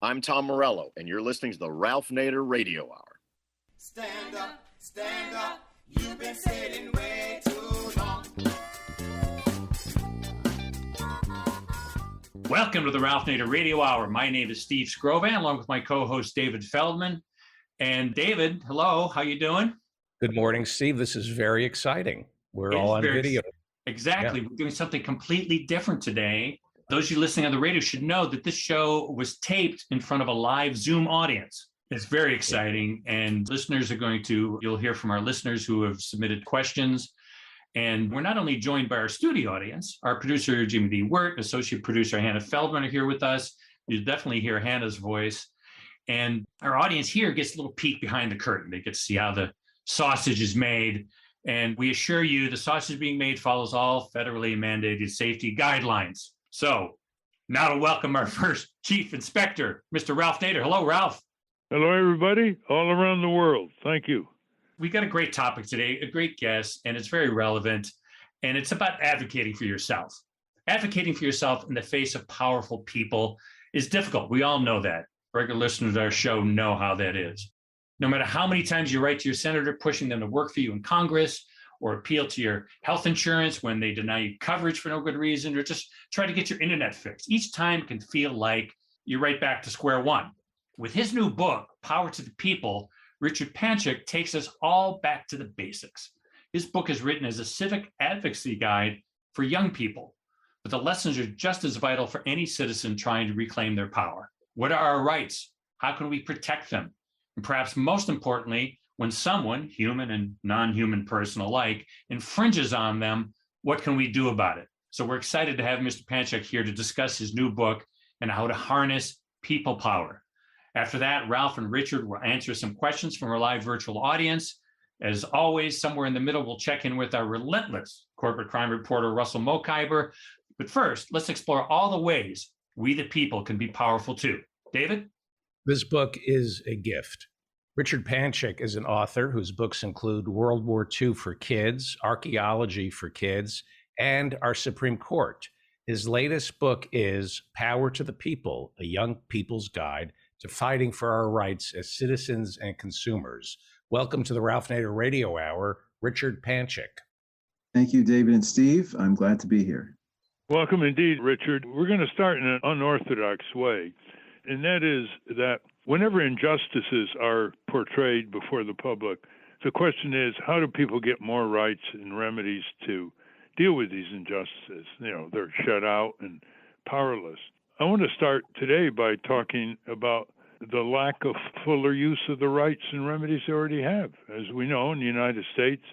I'm Tom Morello, and you're listening to the Ralph Nader Radio Hour. Stand up, you've been sitting way too long. Welcome to the Ralph Nader Radio Hour. My name is Steve Scrovan, along with my co-host David Feldman. And David, hello, how you doing? Good morning, Steve. This is very exciting. We're all on video. Exactly. Yeah. We're doing something completely different today. Those of you listening on the radio should know that this show was taped in front of a live Zoom audience. It's very exciting, and listeners are you'll hear from our listeners who have submitted questions. And we're not only joined by our studio audience, our producer, Jimmy D. Wirt, associate producer, Hannah Feldman are here with us. You'll definitely hear Hannah's voice. And our audience here gets a little peek behind the curtain. They get to see how the sausage is made. And we assure you the sausage being made follows all federally mandated safety guidelines. So now to welcome our first chief inspector, Mr. Ralph Nader. Hello, Ralph. Hello, everybody, all around the world. Thank you. We got a great topic today, a great guest, and it's very relevant. And it's about advocating for yourself. Advocating for yourself in the face of powerful people is difficult. We all know that. Regular listeners of our show know how that is. No matter how many times you write to your senator pushing them to work for you in Congress, or appeal to your health insurance when they deny you coverage for no good reason, or just try to get your internet fixed. Each time can feel like you're right back to square one. With his new book, Power to the People, Richard Panchyk takes us all back to the basics. His book is written as a civic advocacy guide for young people, but the lessons are just as vital for any citizen trying to reclaim their power. What are our rights? How can we protect them? And perhaps most importantly, when someone, human and non-human person alike, infringes on them, what can we do about it? So we're excited to have Mr. Panchyk here to discuss his new book and how to harness people power. After that, Ralph and Richard will answer some questions from our live virtual audience. As always, somewhere in the middle, we'll check in with our relentless corporate crime reporter, Russell Mokhiber. But first, let's explore all the ways we the people can be powerful too. David? This book is a gift. Richard Panchyk is an author whose books include World War II for Kids, Archaeology for Kids, and Our Supreme Court. His latest book is Power to the People, a young people's guide to fighting for our rights as citizens and consumers. Welcome to the Ralph Nader Radio Hour, Richard Panchyk. Thank you, David and Steve. I'm glad to be here. Welcome indeed, Richard. We're going to start in an unorthodox way, and that is that whenever injustices are portrayed before the public, the question is, how do people get more rights and remedies to deal with these injustices? They're shut out and powerless. I want to start today by talking about the lack of fuller use of the rights and remedies they already have. As we know, in the United States,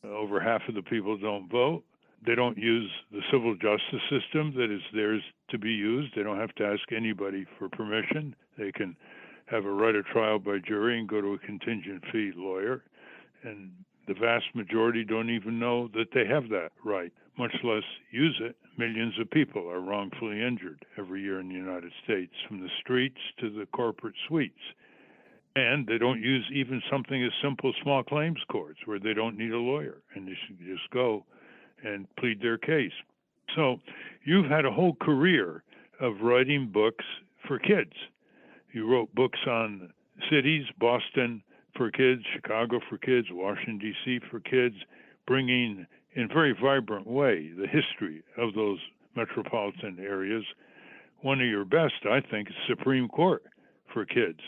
over half of the people don't vote. They don't use the civil justice system that is theirs to be used. They don't have to ask anybody for permission. They can have a right of trial by jury and go to a contingent fee lawyer. And the vast majority don't even know that they have that right, much less use it. Millions of people are wrongfully injured every year in the United States, from the streets to the corporate suites. And they don't use even something as simple as small claims courts, where they don't need a lawyer, and they should just go and plead their case. So you've had a whole career of writing books for kids. You wrote books on cities, Boston for kids, Chicago for kids, Washington, D.C. for kids, bringing in a very vibrant way the history of those metropolitan areas. One of your best, I think, is Supreme Court for kids.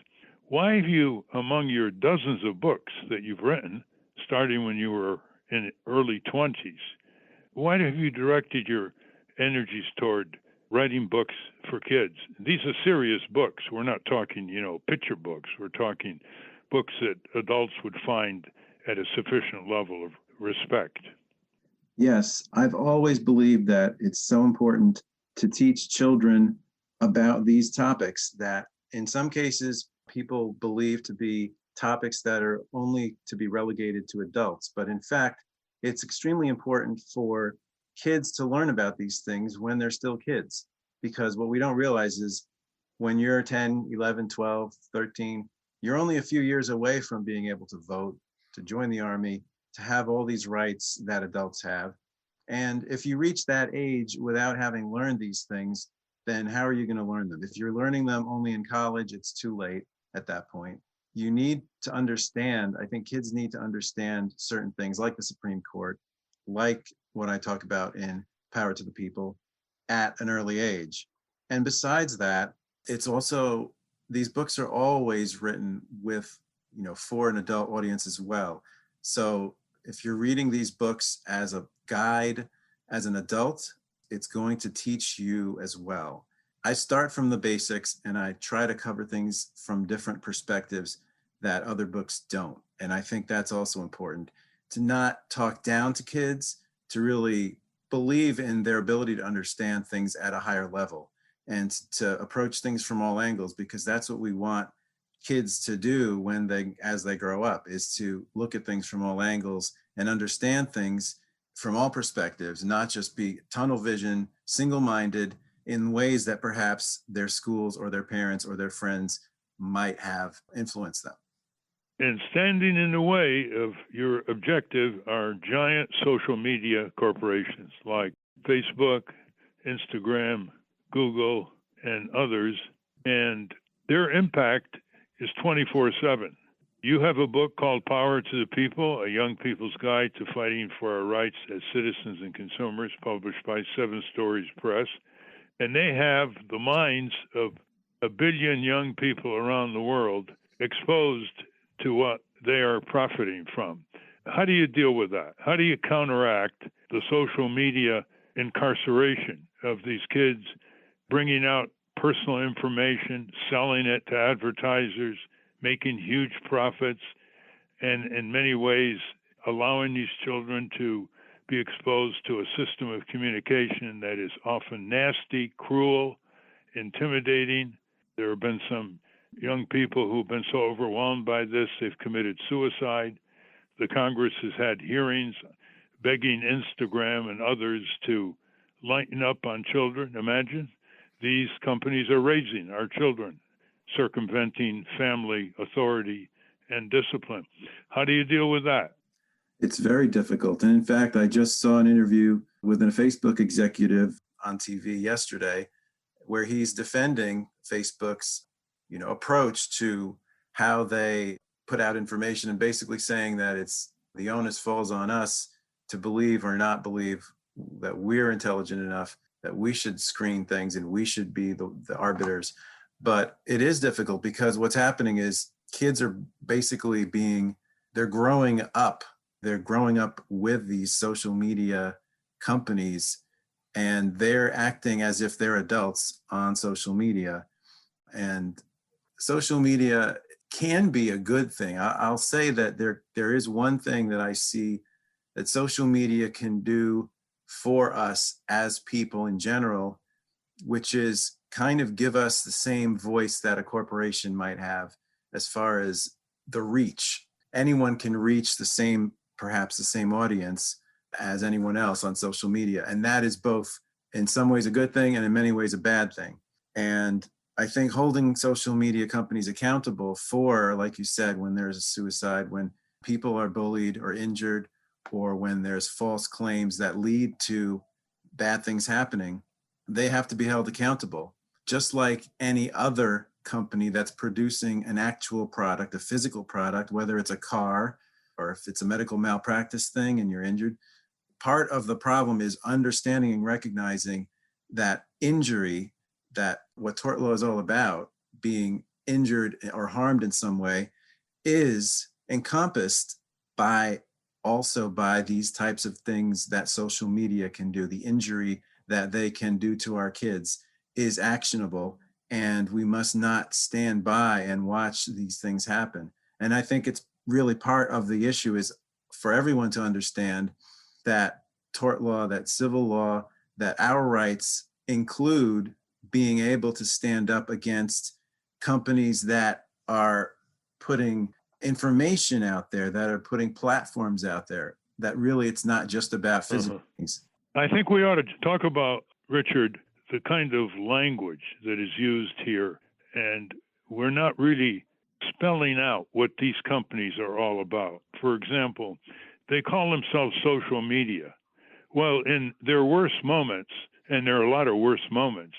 Why have you, among your dozens of books that you've written, starting when you were in early 20s, why have you directed your energies toward writing books for kids? These are serious books. We're not talking, picture books. We're talking books that adults would find at a sufficient level of respect. Yes, I've always believed that it's so important to teach children about these topics that in some cases people believe to be topics that are only to be relegated to adults. But in fact, it's extremely important for kids to learn about these things when they're still kids, because what we don't realize is when you're 10, 11, 12, 13, you're only a few years away from being able to vote, to join the army, to have all these rights that adults have. And if you reach that age without having learned these things, then how are you going to learn them? If you're learning them only in college, it's too late at that point. You need to understand, I think kids need to understand certain things like the Supreme Court, like what I talk about in Power to the People at an early age. And besides that, it's also, these books are always written with, for an adult audience as well. So if you're reading these books as a guide, as an adult, it's going to teach you as well. I start from the basics and I try to cover things from different perspectives that other books don't. And I think that's also important, to not talk down to kids, to really believe in their ability to understand things at a higher level and to approach things from all angles, because that's what we want kids to do as they grow up, is to look at things from all angles and understand things from all perspectives, not just be tunnel vision, single-minded in ways that perhaps their schools or their parents or their friends might have influenced them. And standing in the way of your objective are giant social media corporations like Facebook, Instagram, Google, and others. And their impact is 24/7. You have a book called Power to the People, A Young People's Guide to Fighting for Our Rights as Citizens and Consumers, published by Seven Stories Press. And they have the minds of 1 billion young people around the world exposed to what they are profiting from. How do you deal with that? How do you counteract the social media incarceration of these kids, bringing out personal information, selling it to advertisers, making huge profits, and in many ways allowing these children to be exposed to a system of communication that is often nasty, cruel, intimidating? There have been some young people who've been so overwhelmed by this, they've committed suicide. The Congress has had hearings begging Instagram and others to lighten up on children. Imagine, these companies are raising our children, circumventing family authority and discipline. How do you deal with that? It's very difficult. And in fact, I just saw an interview with a Facebook executive on TV yesterday where he's defending Facebook's approach to how they put out information, and basically saying that the onus falls on us to believe or not believe that we're intelligent enough, that we should screen things and we should be the arbiters. But it is difficult because what's happening is kids are basically they're growing up with these social media companies, and they're acting as if they're adults on social media. And social media can be a good thing. I'll say that there is one thing that I see that social media can do for us as people in general, which is kind of give us the same voice that a corporation might have as far as the reach. Anyone can reach perhaps the same audience as anyone else on social media. And that is both in some ways a good thing and in many ways a bad thing. And I think holding social media companies accountable for, like you said, when there's a suicide, when people are bullied or injured, or when there's false claims that lead to bad things happening, they have to be held accountable, just like any other company that's producing an actual product, a physical product, whether it's a car or if it's a medical malpractice thing and you're injured. Part of the problem is understanding and recognizing that injury, that what tort law is all about, being injured or harmed in some way, is encompassed also by these types of things that social media can do. The injury that they can do to our kids is actionable, and we must not stand by and watch these things happen. And I think it's really part of the issue is for everyone to understand that tort law, that civil law, that our rights include being able to stand up against companies that are putting information out there, that are putting platforms out there, that really it's not just about physical things. I think we ought to talk about, Richard, the kind of language that is used here. And we're not really spelling out what these companies are all about. For example, they call themselves social media. Well, in their worst moments, and there are a lot of worst moments,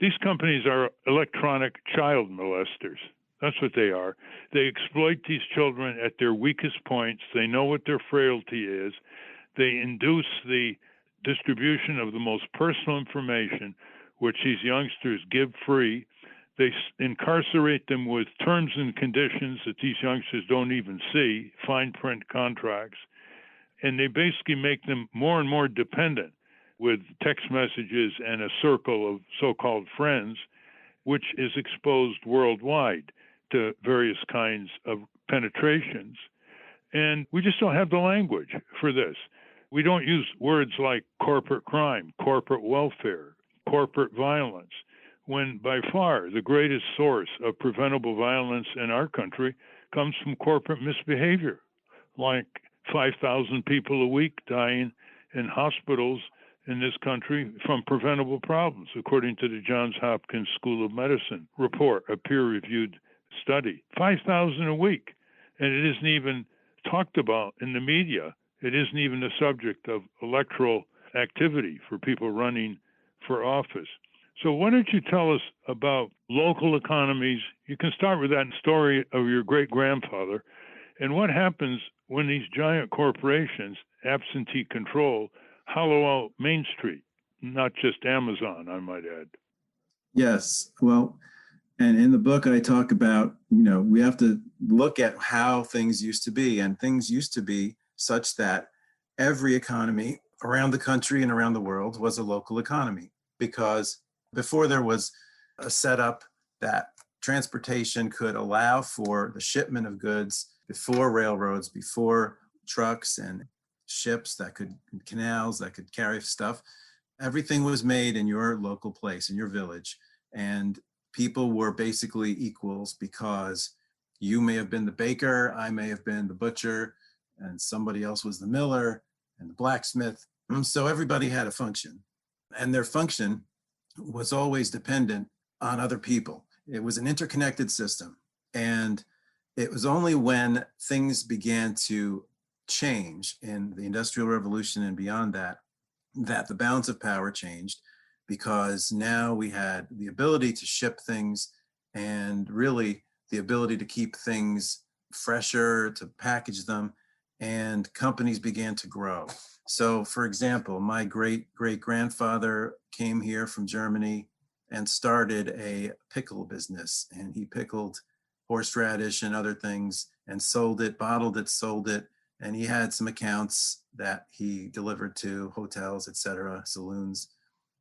These companies are electronic child molesters. That's what they are. They exploit these children at their weakest points. They know what their frailty is. They induce the distribution of the most personal information, which these youngsters give free. They incarcerate them with terms and conditions that these youngsters don't even see, fine print contracts. And they basically make them more and more dependent with text messages and a circle of so-called friends, which is exposed worldwide to various kinds of penetrations. And we just don't have the language for this. We don't use words like corporate crime, corporate welfare, corporate violence, when by far the greatest source of preventable violence in our country comes from corporate misbehavior, like 5,000 people a week dying in hospitals in this country from preventable problems, according to the Johns Hopkins School of Medicine report, a peer-reviewed study. 5,000 a week. And it isn't even talked about in the media. It isn't even the subject of electoral activity for people running for office. So why don't you tell us about local economies? You can start with that story of your great-grandfather and what happens when these giant corporations, absentee control, hollow out Main Street, not just Amazon, I might add. Yes. Well, and in the book, I talk about, we have to look at how things used to be. And things used to be such that every economy around the country and around the world was a local economy. Because before there was a setup that transportation could allow for the shipment of goods, before railroads, before trucks and ships canals that could carry stuff, everything was made in your local place, in your village. And people were basically equals because you may have been the baker, I may have been the butcher, and somebody else was the miller and the blacksmith. So everybody had a function. And their function was always dependent on other people. It was an interconnected system. And it was only when things began to change in the Industrial Revolution and beyond that the balance of power changed, because now we had the ability to ship things and really the ability to keep things fresher, to package them, and companies began to grow. So, for example, my great-great-grandfather came here from Germany and started a pickle business, and he pickled horseradish and other things and sold it, bottled it, sold it, and he had some accounts that he delivered to hotels, etc., saloons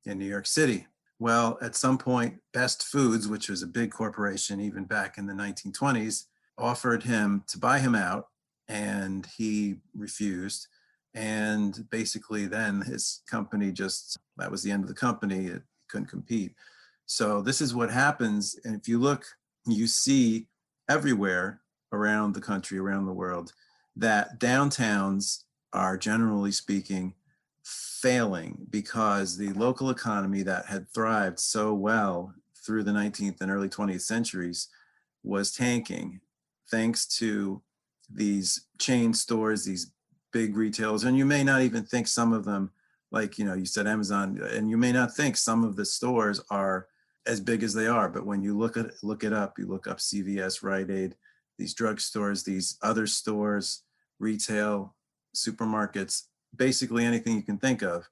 in New York City. Well, at some point, Best Foods, which was a big corporation even back in the 1920s, offered him to buy him out, and he refused. And basically then his company that was the end of the company. It couldn't compete. So this is what happens. And if you look, you see everywhere around the country, around the world, that downtowns are, generally speaking, failing because the local economy that had thrived so well through the 19th and early 20th centuries was tanking, thanks to these chain stores, these big retailers. And you may not even think some of them, like, you said Amazon, and you may not think some of the stores are as big as they are. But when you look it up, you look up CVS, Rite Aid, these drugstores, these other stores, retail, supermarkets, basically anything you can think of,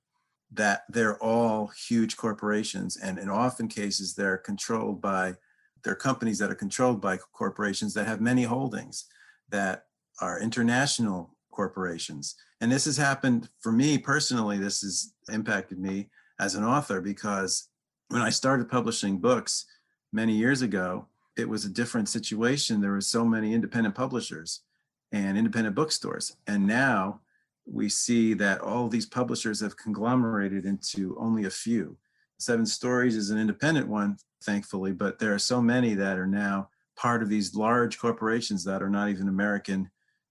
that they're all huge corporations. And in often cases, they're companies that are controlled by corporations that have many holdings, that are international corporations. And this has happened for me personally. This has impacted me as an author, because when I started publishing books many years ago, it was a different situation. There were so many independent publishers and independent bookstores. And now we see that all these publishers have conglomerated into only a few. Seven Stories is an independent one, thankfully, but there are so many that are now part of these large corporations that are not even American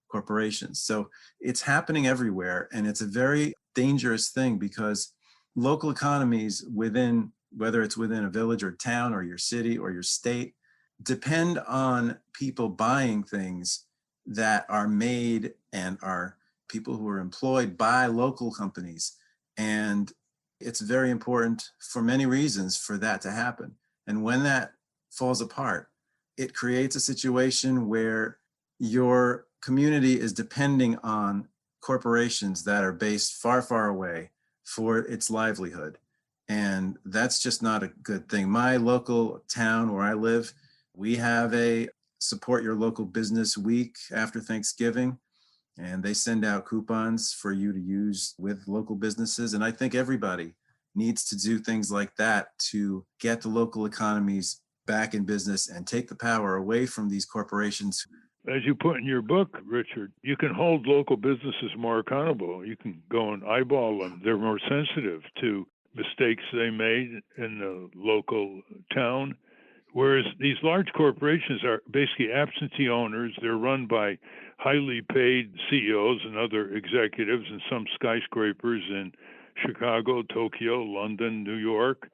corporations. So it's happening everywhere. And it's a very dangerous thing, because local economies whether it's within a village or town or your city or your state, depend on people buying things that are made and are people who are employed by local companies. And it's very important for many reasons for that to happen. And when that falls apart, it creates a situation where your community is depending on corporations that are based far, far away for its livelihood. And that's just not a good thing. My local town where I live, we have a support your local business week after Thanksgiving, and they send out coupons for you to use with local businesses. And I think everybody needs to do things like that to get the local economies back in business and take the power away from these corporations. As you put in your book, Richard, you can hold local businesses more accountable. You can go and eyeball them. They're more sensitive to mistakes they made in the local town. Whereas these large corporations are basically absentee owners. They're run by highly paid CEOs and other executives in some skyscrapers in Chicago, Tokyo, London, New York.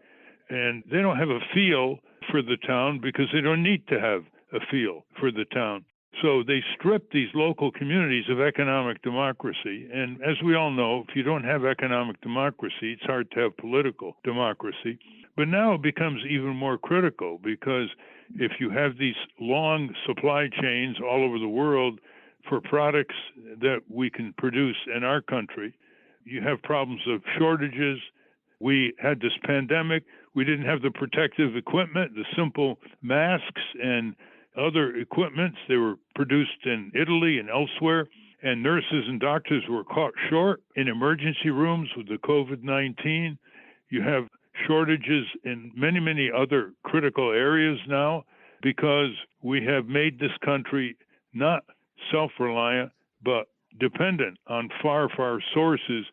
And they don't have a feel for the town because they don't need to have a feel for the town. So they strip these local communities of economic democracy. And as we all know, if you don't have economic democracy, it's hard to have political democracy. But now it becomes even more critical because if you have these long supply chains all over the world for products that we can produce in our country, you have problems of shortages. We had this pandemic. We didn't have the protective equipment, the simple masks and other equipments. They were produced in Italy and elsewhere, and nurses and doctors were caught short in emergency rooms with the COVID-19. You have shortages in many, many other critical areas now because we have made this country not self-reliant, but dependent on far, far sources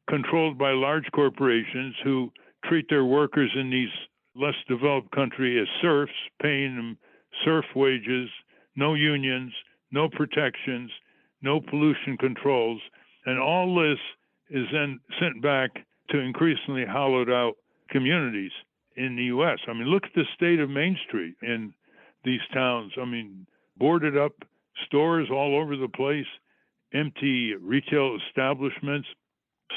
controlled by large corporations who treat their workers in these less developed countries as serfs, paying them serf wages, no unions, no protections, no pollution controls. And all this is then sent back to increasingly hollowed out communities in the U.S. I mean, look at the state of Main Street in these towns. I mean, boarded up stores all over the place, empty retail establishments.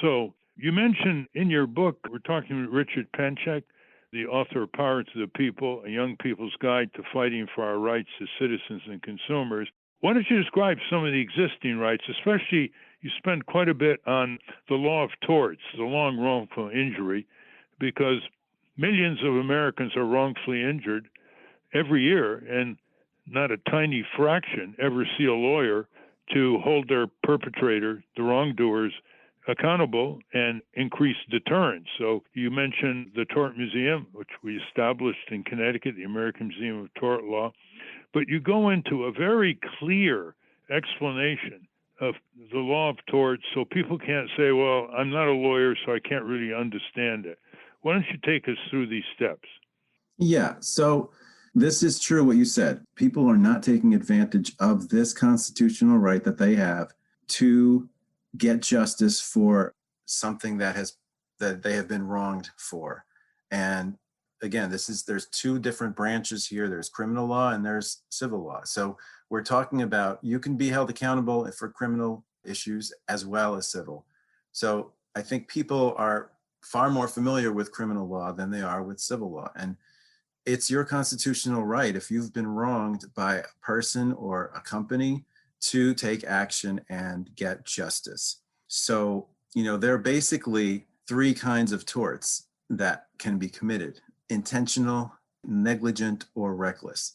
So you mentioned in your book, we're talking with Richard Panchyk, the author of Power to the People, A Young People's Guide to Fighting for Our Rights as Citizens and Consumers. Why don't you describe some of the existing rights, especially you spend quite a bit on the law of torts, the long wrongful injury, because millions of Americans are wrongfully injured every year, and not a tiny fraction ever see a lawyer to hold their perpetrator, the wrongdoers, accountable and increase deterrence. So you mentioned the Tort Museum, which we established in Connecticut, the American Museum of Tort Law, but you go into a very clear explanation of the law of torts so people can't say, well, I'm not a lawyer, so I can't really understand it. Why don't you take us through these steps? Yeah, so this is true what you said. People are not taking advantage of this constitutional right that they have to get justice for something that they have been wronged for. And again, there's two different branches here. There's criminal law and there's civil law. So we're talking about you can be held accountable for criminal issues as well as civil. So I think people are far more familiar with criminal law than they are with civil law. And it's your constitutional right, if you've been wronged by a person or a company, to take action and get justice. So, there are basically three kinds of torts that can be committed: intentional, negligent, or reckless.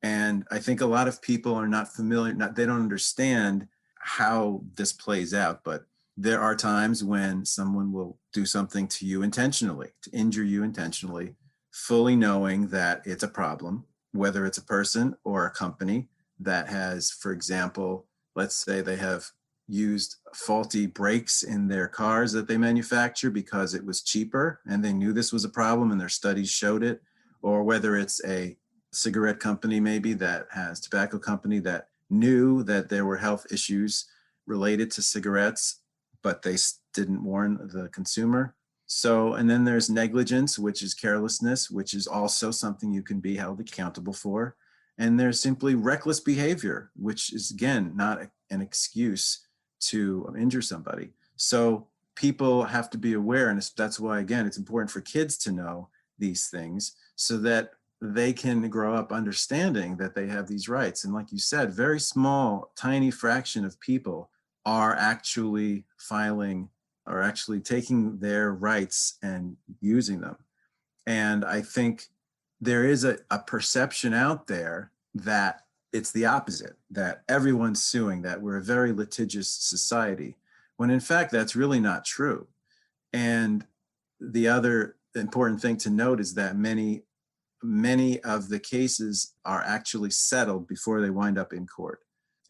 And I think a lot of people are not familiar, they don't understand how this plays out, but there are times when someone will do something to you intentionally, to injure you intentionally, fully knowing that it's a problem, whether it's a person or a company that has, for example, let's say they have used faulty brakes in their cars that they manufacture because it was cheaper and they knew this was a problem and their studies showed it, or whether it's a cigarette company maybe tobacco company that knew that there were health issues related to cigarettes, but they didn't warn the consumer. So, and then there's negligence, which is carelessness, which is also something you can be held accountable for. And there's simply reckless behavior, which is, again, not an excuse to injure somebody. So people have to be aware, and that's why, again, it's important for kids to know these things so that they can grow up understanding that they have these rights. And like you said, very small, tiny fraction of people are actually filing or actually taking their rights and using them. And I think there is a perception out there that it's the opposite, that everyone's suing, that we're a very litigious society, when in fact, that's really not true. And the other important thing to note is that many of the cases are actually settled before they wind up in court.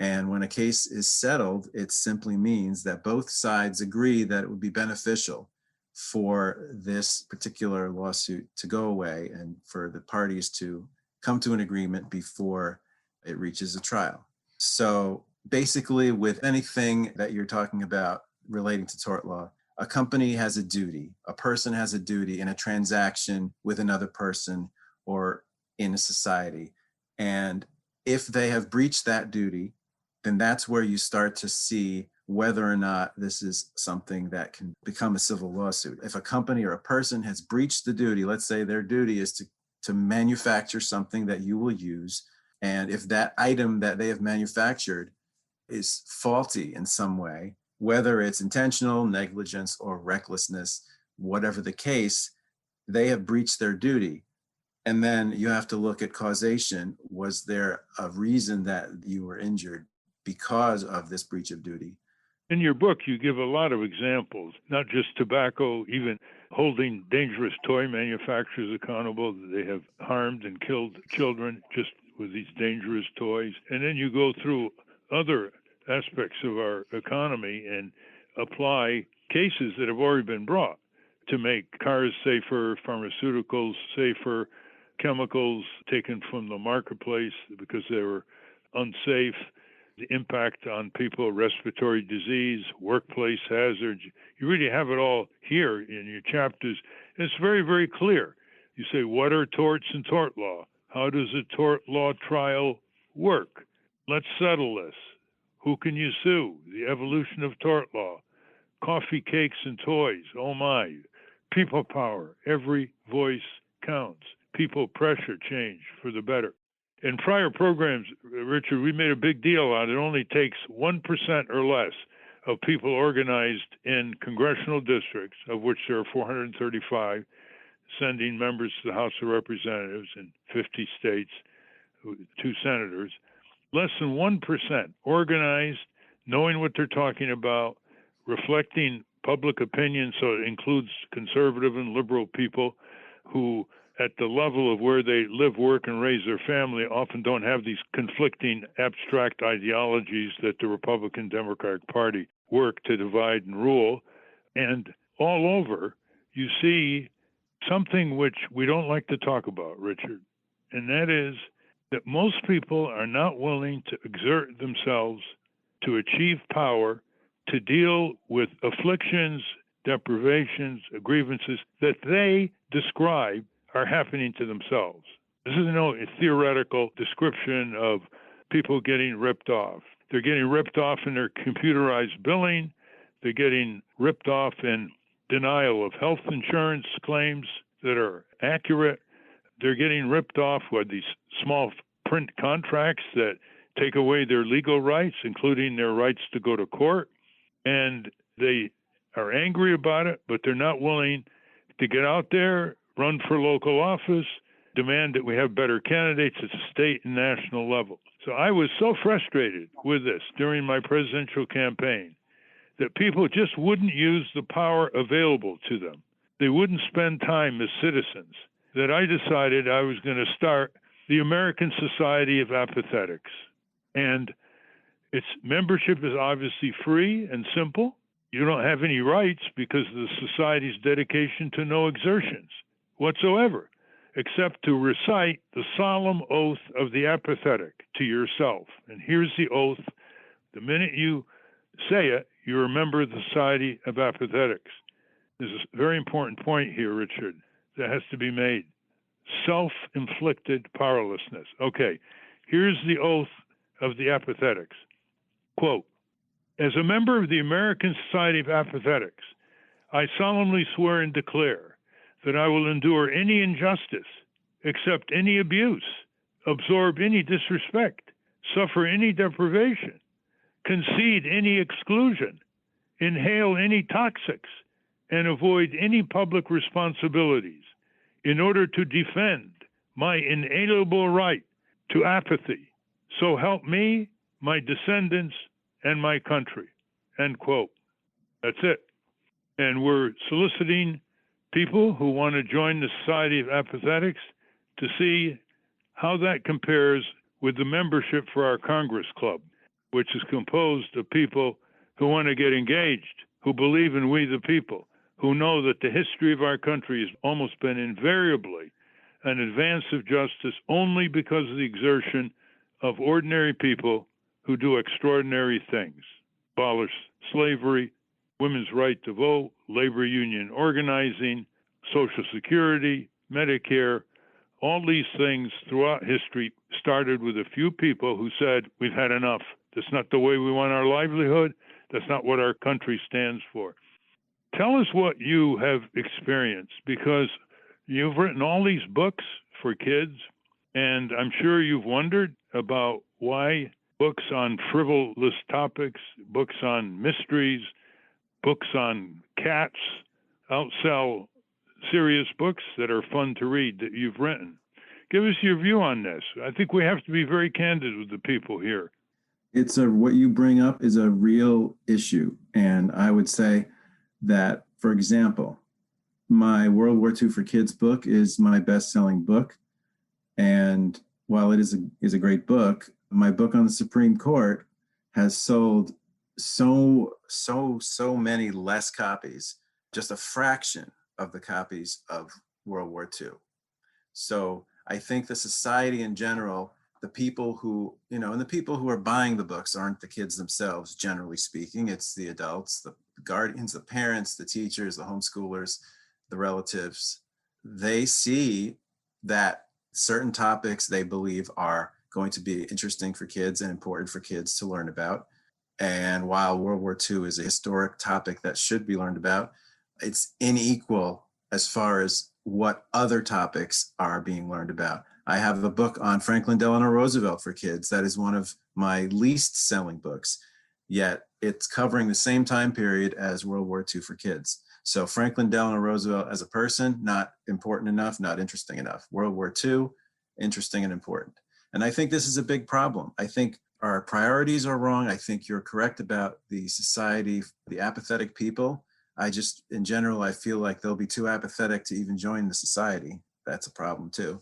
And when a case is settled, it simply means that both sides agree that it would be beneficial for this particular lawsuit to go away and for the parties to come to an agreement before it reaches a trial. So basically, with anything that you're talking about relating to tort law, a company has a duty, a person has a duty in a transaction with another person or in a society. And if they have breached that duty, then that's where you start to see whether or not this is something that can become a civil lawsuit. If a company or a person has breached the duty, let's say their duty is to manufacture something that you will use, and if that item that they have manufactured is faulty in some way, whether it's intentional, negligence, or recklessness, whatever the case, they have breached their duty. And then you have to look at causation. Was there a reason that you were injured because of this breach of duty? In your book, you give a lot of examples, not just tobacco, even holding dangerous toy manufacturers accountable that they have harmed and killed children just with these dangerous toys. And then you go through other aspects of our economy and apply cases that have already been brought to make cars safer, pharmaceuticals safer, chemicals taken from the marketplace because they were unsafe, the impact on people, respiratory disease, workplace hazards. You really have it all here in your chapters. And it's very, very clear. You say, what are torts and tort law? How does a tort law trial work? Let's settle this. Who can you sue? The evolution of tort law. Coffee, cakes, and toys. Oh my. People power. Every voice counts. People pressure change for the better. In prior programs, Richard, we made a big deal out. It only takes 1% or less of people organized in congressional districts, of which there are 435, sending members to the House of Representatives in 50 states, 2 senators. Less than 1% organized, knowing what they're talking about, reflecting public opinion, so it includes conservative and liberal people who, at the level of where they live, work, and raise their family, often don't have these conflicting abstract ideologies that the Republican Democratic Party work to divide and rule. And all over, you see something which we don't like to talk about, Richard, and that is that most people are not willing to exert themselves to achieve power, to deal with afflictions, deprivations, grievances that they describe are happening to themselves. This is no theoretical description of people getting ripped off. They're getting ripped off in their computerized billing. They're getting ripped off in denial of health insurance claims that are accurate. They're getting ripped off with these small print contracts that take away their legal rights, including their rights to go to court. And they are angry about it, but they're not willing to get out there, run for local office, demand that we have better candidates at the state and national level. So I was so frustrated with this during my presidential campaign that people just wouldn't use the power available to them. They wouldn't spend time as citizens, that I decided I was going to start the American Society of Apathetics. And its membership is obviously free and simple. You don't have any rights because of the society's dedication to no exertions whatsoever, except to recite the solemn oath of the apathetic to yourself. And here's the oath. The minute you say it, you're a member of the Society of Apathetics. There's a very important point here, Richard, that has to be made. Self-inflicted powerlessness. Okay, here's the oath of the apathetics. Quote, as a member of the American Society of Apathetics, I solemnly swear and declare that I will endure any injustice, accept any abuse, absorb any disrespect, suffer any deprivation, concede any exclusion, inhale any toxics, and avoid any public responsibilities in order to defend my inalienable right to apathy. So help me, my descendants, and my country. End quote. That's it. And we're soliciting people who want to join the Society of Apathetics to see how that compares with the membership for our Congress Club, which is composed of people who want to get engaged, who believe in we the people, who know that the history of our country has almost been invariably an advance of justice only because of the exertion of ordinary people who do extraordinary things. Abolish slavery, women's right to vote, labor union organizing, Social Security, Medicare, all these things throughout history started with a few people who said, we've had enough. That's not the way we want our livelihood. That's not what our country stands for. Tell us what you have experienced, because you've written all these books for kids, and I'm sure you've wondered about why books on frivolous topics, books on mysteries, books on cats outsell serious books that are fun to read that you've written. Give us your view on this. I think we have to be very candid with the people here. What you bring up is a real issue. And I would say that, for example, my World War II for Kids book is my best-selling book. And while it is a great book, my book on the Supreme Court has sold so many less copies, just a fraction of the copies of World War II. So I think the society in general, the people who, and the people who are buying the books aren't the kids themselves, generally speaking. It's the adults, the guardians, the parents, the teachers, the homeschoolers, the relatives. They see that certain topics they believe are going to be interesting for kids and important for kids to learn about. And while World War II is a historic topic that should be learned about, it's unequal as far as what other topics are being learned about. I have a book on Franklin Delano Roosevelt for kids that is one of my least selling books, yet it's covering the same time period as World War II for kids. So Franklin Delano Roosevelt as a person, not important enough, not interesting enough. World War II, interesting and important. And I think this is a big problem. I think our priorities are wrong. I think you're correct about the society, the apathetic people. In general, I feel like they'll be too apathetic to even join the society. That's a problem too.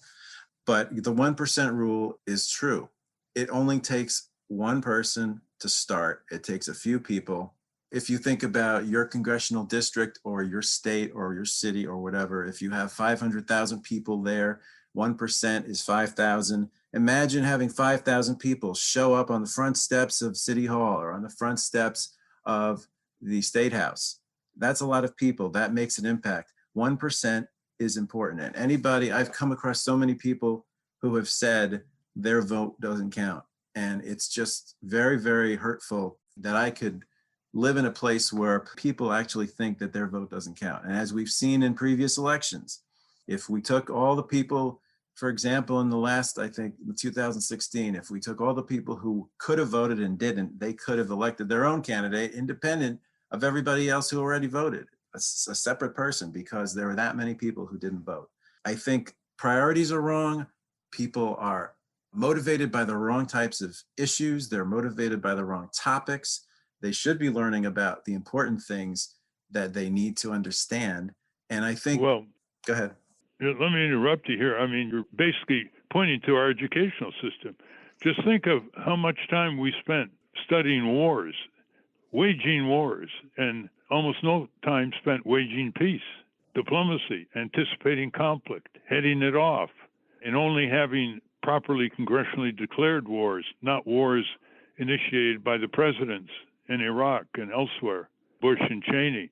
But the 1% rule is true. It only takes one person to start. It takes a few people. If you think about your congressional district or your state or your city or whatever, if you have 500,000 people there, 1% is 5,000. Imagine having 5,000 people show up on the front steps of City Hall or on the front steps of the State House. That's a lot of people. That makes an impact. 1% is important. And I've come across so many people who have said their vote doesn't count. And it's just very, very hurtful that I could live in a place where people actually think that their vote doesn't count. And as we've seen in previous elections, if we took all the people, for example, in the last, I think, 2016, if we took all the people who could have voted and didn't, they could have elected their own candidate independent of everybody else who already voted, a separate person, because there were that many people who didn't vote. I think priorities are wrong. People are motivated by the wrong types of issues. They're motivated by the wrong topics. They should be learning about the important things that they need to understand. And I think, well, go ahead. Let me interrupt you here. I mean, you're basically pointing to our educational system. Just think of how much time we spent studying wars, waging wars, and almost no time spent waging peace, diplomacy, anticipating conflict, heading it off, and only having properly congressionally declared wars, not wars initiated by the presidents in Iraq and elsewhere, Bush and Cheney.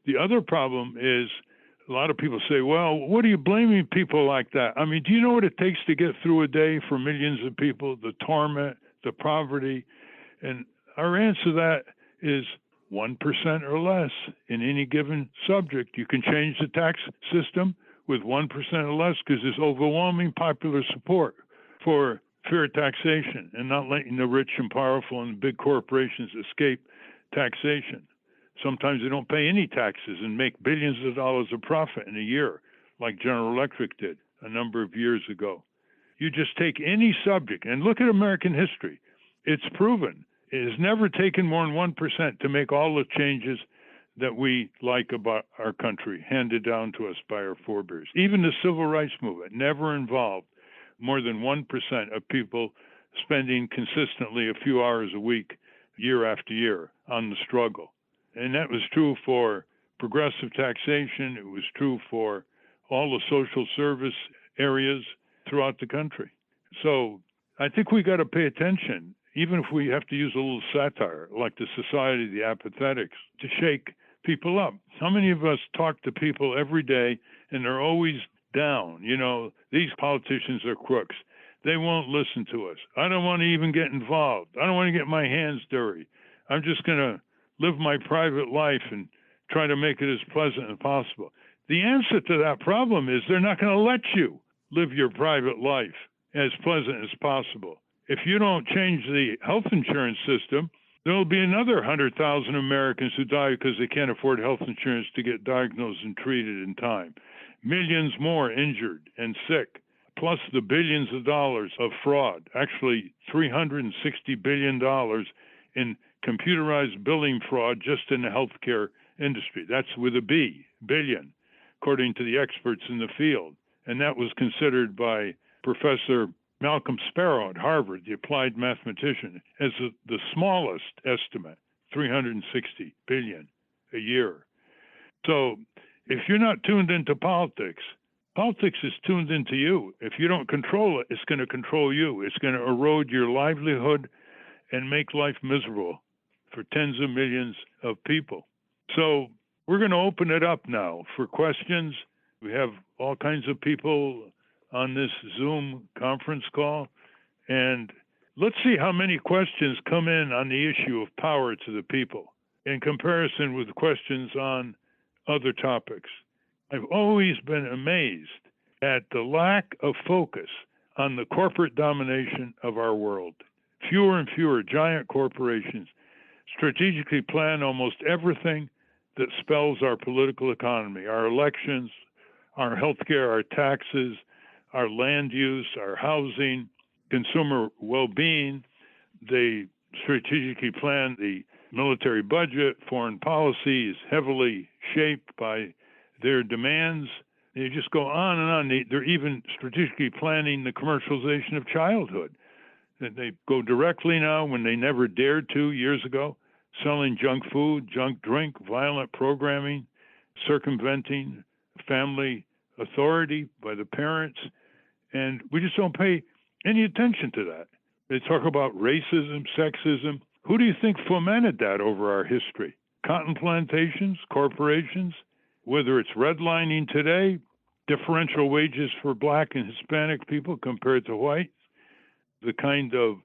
The other problem is a lot of people say, well, what are you blaming people like that? I mean, do you know what it takes to get through a day for millions of people, the torment, the poverty? And our answer to that is 1% or less in any given subject. You can change the tax system with 1% or less because there's overwhelming popular support for fair taxation and not letting the rich and powerful and big corporations escape taxation. Sometimes they don't pay any taxes and make billions of dollars of profit in a year, like General Electric did a number of years ago. You just take any subject and look at American history. It's proven it has never taken more than 1% to make all the changes that we like about our country, handed down to us by our forebears. Even the civil rights movement never involved more than 1% of people spending consistently a few hours a week, year after year, on the struggle. And that was true for progressive taxation. It was true for all the social service areas throughout the country. So I think we got to pay attention, even if we have to use a little satire, like the Society of the Apathetics, to shake people up. How many of us talk to people every day and they're always down? You know, these politicians are crooks. They won't listen to us. I don't want to even get involved. I don't want to get my hands dirty. I'm just going to live my private life and try to make it as pleasant as possible. The answer to that problem is they're not going to let you live your private life as pleasant as possible. If you don't change the health insurance system, there'll be another 100,000 Americans who die because they can't afford health insurance to get diagnosed and treated in time. Millions more injured and sick, plus the billions of dollars of fraud, actually $360 billion in computerized billing fraud just in the healthcare industry. That's with a B, billion, according to the experts in the field. And that was considered by Professor Malcolm Sparrow at Harvard, the applied mathematician, as the smallest estimate, 360 billion a year. So if you're not tuned into politics, politics is tuned into you. If you don't control it, it's going to control you. It's going to erode your livelihood and make life miserable for tens of millions of people. So we're going to open it up now for questions. We have all kinds of people on this Zoom conference call, and let's see how many questions come in on the issue of power to the people in comparison with questions on other topics. I've always been amazed at the lack of focus on the corporate domination of our world. Fewer and fewer giant corporations strategically plan almost everything that spells our political economy, our elections, our healthcare, our taxes, our land use, our housing, consumer well-being. They strategically plan the military budget. Foreign policy is heavily shaped by their demands. They just go on and on. They're even strategically planning the commercialization of childhood. They go directly now when they never dared to years ago, selling junk food, junk drink, violent programming, circumventing family authority by the parents. And we just don't pay any attention to that. They talk about racism, sexism. Who do you think fomented that over our history? Cotton plantations, corporations, whether it's redlining today, differential wages for black and Hispanic people compared to white, the kind of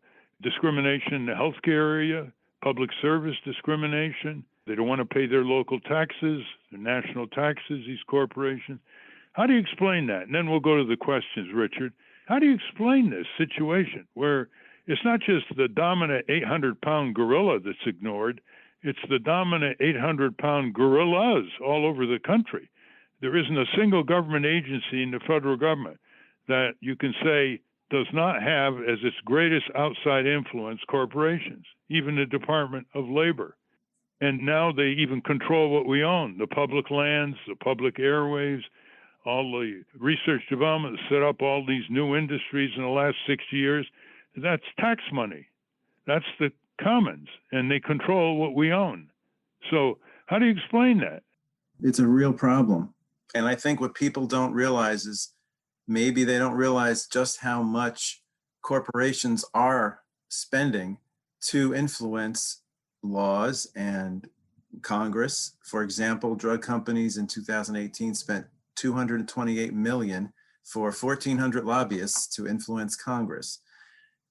discrimination in the healthcare area, public service discrimination. They don't want to pay their local taxes, their national taxes, these corporations. How do you explain that? And then we'll go to the questions, Richard. How do you explain this situation where it's not just the dominant 800-pound gorilla that's ignored, it's the dominant 800-pound gorillas all over the country? There isn't a single government agency in the federal government that you can say does not have as its greatest outside influence corporations, even the Department of Labor. And now they even control what we own, the public lands, the public airwaves, all the research development, set up all these new industries in the last 60 years. That's tax money. That's the commons, and they control what we own. So how do you explain that? It's a real problem. And I think what people don't realize is maybe they don't realize just how much corporations are spending to influence laws and Congress. For example, drug companies in 2018 spent $228 million for 1,400 lobbyists to influence Congress.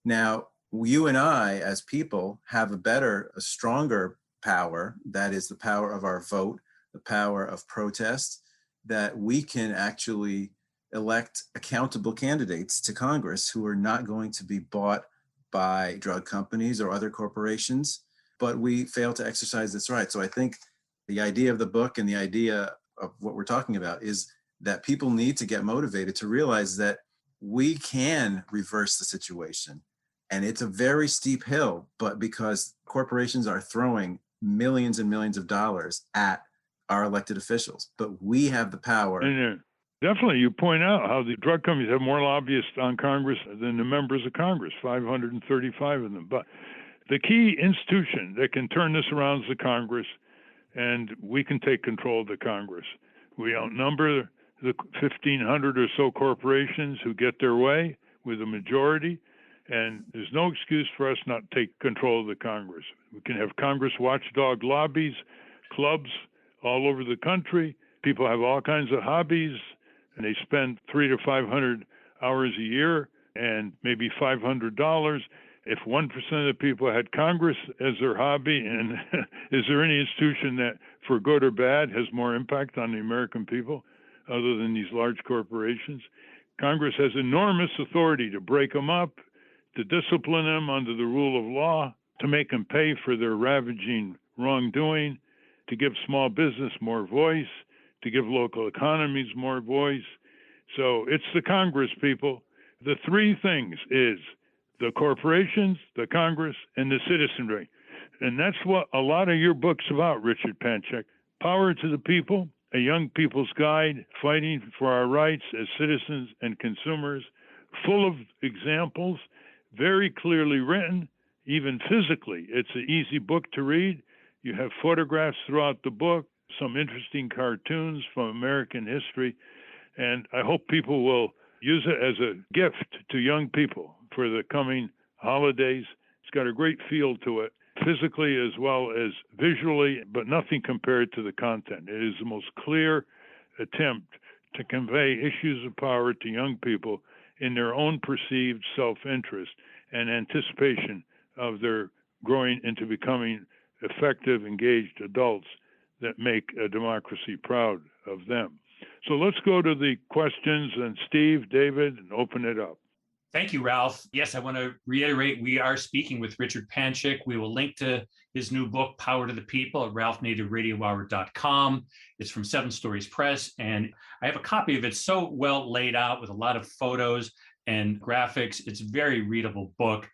Now, you and I, as people, have a stronger power, that is the power of our vote, the power of protest, that we can actually elect accountable candidates to Congress who are not going to be bought by drug companies or other corporations, but we fail to exercise this right. So I think the idea of the book and the idea of what we're talking about is that people need to get motivated to realize that we can reverse the situation. And it's a very steep hill, but because corporations are throwing millions and millions of dollars at our elected officials, but we have the power. And definitely, you point out how the drug companies have more lobbyists on Congress than the members of Congress, 535 of them. But the key institution that can turn this around is the Congress, and we can take control of the Congress. We outnumber the 1,500 or so corporations who get their way with a majority, and there's no excuse for us not to take control of the Congress. We can have Congress watchdog lobbies, clubs all over the country. People have all kinds of hobbies, and they spend 300 to 500 hours a year and maybe $500. If 1% of the people had Congress as their hobby, and is there any institution that, for good or bad, has more impact on the American people other than these large corporations? Congress has enormous authority to break them up, to discipline them under the rule of law, to make them pay for their ravaging wrongdoing, to give small business more voice, to give local economies more voice. So it's the Congress, people. The three things is the corporations, the Congress, and the citizenry. And that's what a lot of your book's about, Richard Panchyk. Power to the People, a young people's guide, fighting for our rights as citizens and consumers, full of examples, very clearly written, even physically. It's an easy book to read. You have photographs throughout the book, some interesting cartoons from American history, and I hope people will use it as a gift to young people for the coming holidays. It's got a great feel to it, physically as well as visually, but nothing compared to the content. It is the most clear attempt to convey issues of power to young people in their own perceived self-interest and anticipation of their growing into becoming effective, engaged adults that make a democracy proud of them. So let's go to the questions, and Steve, David, and open it up. Thank you, Ralph. Yes, I want to reiterate, we are speaking with Richard Panchyk. We will link to his new book, Power to the People, at ralphnaderradiohour.com. It's from Seven Stories Press, and I have a copy of it so well laid out with a lot of photos and graphics. It's a very readable book.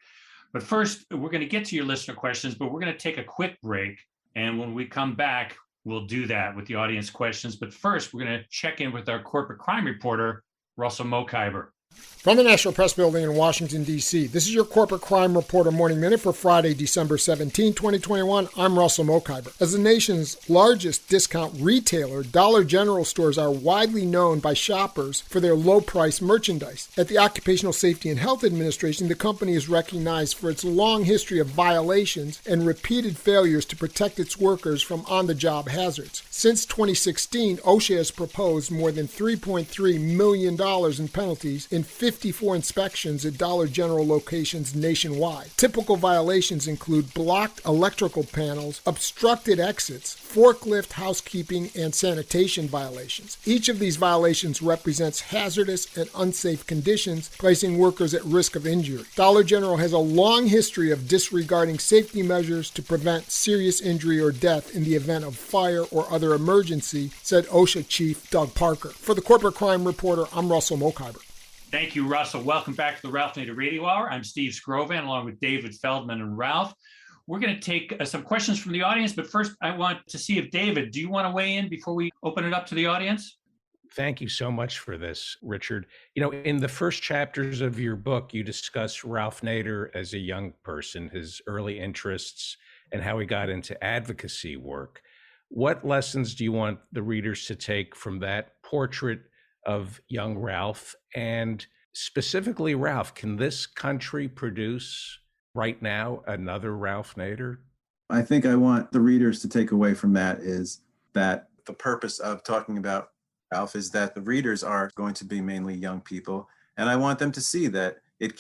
But first, we're going to get to your listener questions, but we're going to take a quick break. And when we come back, we'll do that with the audience questions. But first, we're going to check in with our corporate crime reporter, Russell Mokhiber. From the National Press Building in Washington, D.C., this is your Corporate Crime Reporter Morning Minute for Friday, December 17, 2021. I'm Russell Mokhiber. As the nation's largest discount retailer, Dollar General stores are widely known by shoppers for their low-price merchandise. At the Occupational Safety and Health Administration, the company is recognized for its long history of violations and repeated failures to protect its workers from on-the-job hazards. Since 2016, OSHA has proposed more than $3.3 million in penalties in 54 inspections at Dollar General locations nationwide. Typical violations include blocked electrical panels, obstructed exits, forklift housekeeping, and sanitation violations. Each of these violations represents hazardous and unsafe conditions, placing workers at risk of injury. Dollar General has a long history of disregarding safety measures to prevent serious injury or death in the event of fire or other emergency, said OSHA Chief Doug Parker. For the Corporate Crime Reporter, I'm Russell Mokhiber. Thank you, Russell. Welcome back to the Ralph Nader Radio Hour. I'm Steve Scrovan, along with David Feldman and Ralph. We're going to take some questions from the audience, but first I want to see if David, do you want to weigh in before we open it up to the audience? Thank you so much for this, Richard. You know, in the first chapters of your book, you discuss Ralph Nader as a young person, his early interests, and how he got into advocacy work. What lessons do you want the readers to take from that portrait of young Ralph? And specifically, Ralph, can this country produce right now another Ralph Nader? I think I want the readers to take away from that is that the purpose of talking about Ralph is that the readers are going to be mainly young people. And I want them to see that it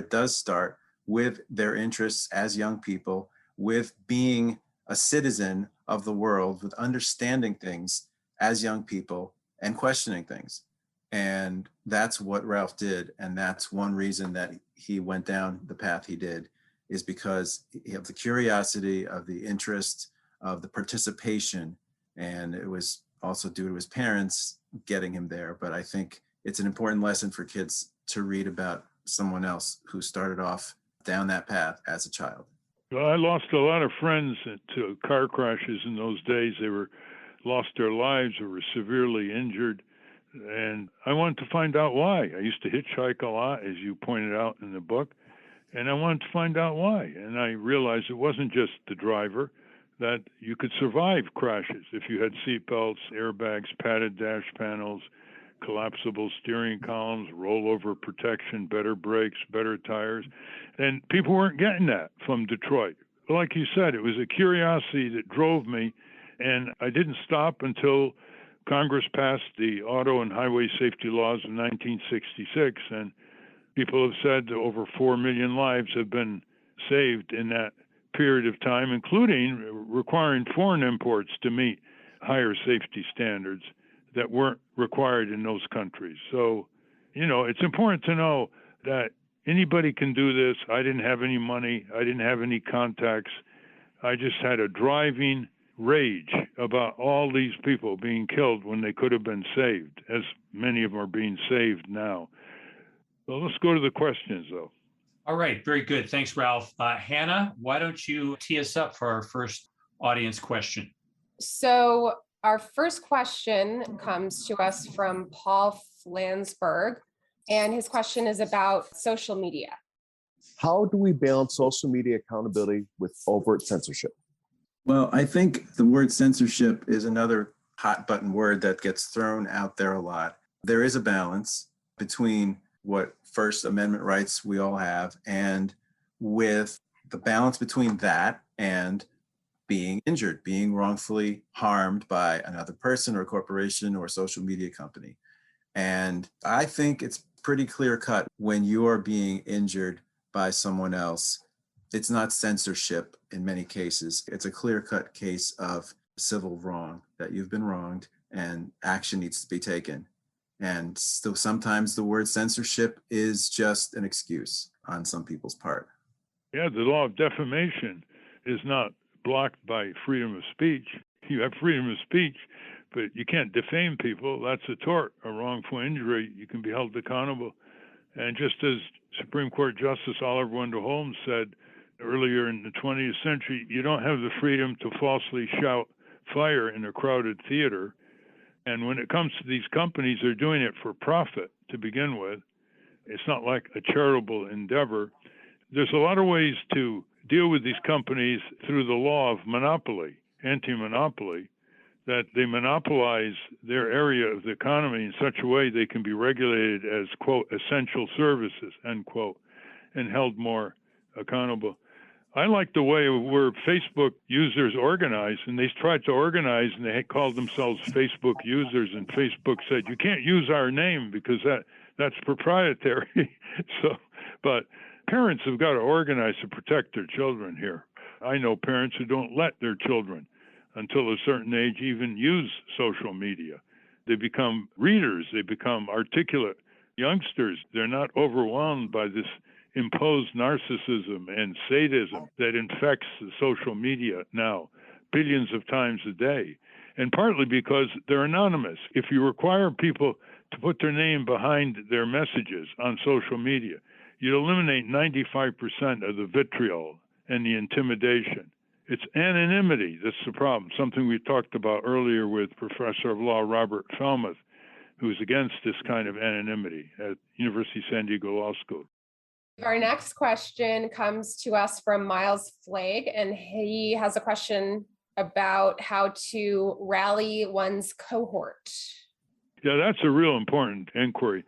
does start with their interests as young people, with being a citizen of the world with understanding things as young people and questioning things. And that's what Ralph did. And that's one reason that he went down the path he did, is because of the curiosity, of the interest, of the participation. And it was also due to his parents getting him there. But I think it's an important lesson for kids to read about someone else who started off down that path as a child. Well, I lost a lot of friends to car crashes in those days. They lost their lives or were severely injured. And I wanted to find out why. I used to hitchhike a lot, as you pointed out in the book, and I wanted to find out why. And I realized it wasn't just the driver, that you could survive crashes if you had seatbelts, airbags, padded dash panels, collapsible steering columns, rollover protection, better brakes, better tires. And people weren't getting that from Detroit. Like you said, it was a curiosity that drove me, and I didn't stop until Congress passed the auto and highway safety laws of 1966, and people have said that over 4 million lives have been saved in that period of time, including requiring foreign imports to meet higher safety standards that weren't required in those countries. So, it's important to know that anybody can do this. I didn't have any money. I didn't have any contacts. I just had a driving rage about all these people being killed when they could have been saved, as many of them are being saved now. So let's go to the questions, though. All right, very good. Thanks, Ralph. Hannah, why don't you tee us up for our first audience question? So our first question comes to us from Paul Flansburgh, and his question is about social media. How do we balance social media accountability with overt censorship? Well, I think the word censorship is another hot button word that gets thrown out there a lot. There is a balance between what First Amendment rights we all have, and with the balance between that and being injured, being wrongfully harmed by another person or corporation or social media company. And I think it's pretty clear cut when you are being injured by someone else. It's not censorship in many cases. It's a clear-cut case of civil wrong, that you've been wronged and action needs to be taken. And so sometimes the word censorship is just an excuse on some people's part. Yeah, the law of defamation is not blocked by freedom of speech. You have freedom of speech, but you can't defame people. That's a tort, a wrongful injury. You can be held accountable. And just as Supreme Court Justice Oliver Wendell Holmes said earlier in the 20th century, you don't have the freedom to falsely shout fire in a crowded theater. And when it comes to these companies, they're doing it for profit to begin with. It's not like a charitable endeavor. There's a lot of ways to deal with these companies through the law of monopoly, anti-monopoly, that they monopolize their area of the economy in such a way they can be regulated as, quote, essential services, end quote, and held more accountable. I like the way where Facebook users organize, and they tried to organize, and they called themselves Facebook users, and Facebook said, you can't use our name because that's proprietary. But parents have got to organize to protect their children here. I know parents who don't let their children until a certain age even use social media. They become readers, they become articulate youngsters. They're not overwhelmed by this imposed narcissism and sadism that infects the social media now billions of times a day. And partly because they're anonymous. If you require people to put their name behind their messages on social media, you'd eliminate 95% of the vitriol and the intimidation. It's anonymity that's the problem, something we talked about earlier with Professor of Law Robert Falmouth, who's against this kind of anonymity at University of San Diego Law School. Our next question comes to us from Miles Flagg, and he has a question about how to rally one's cohort. Yeah, that's a real important inquiry.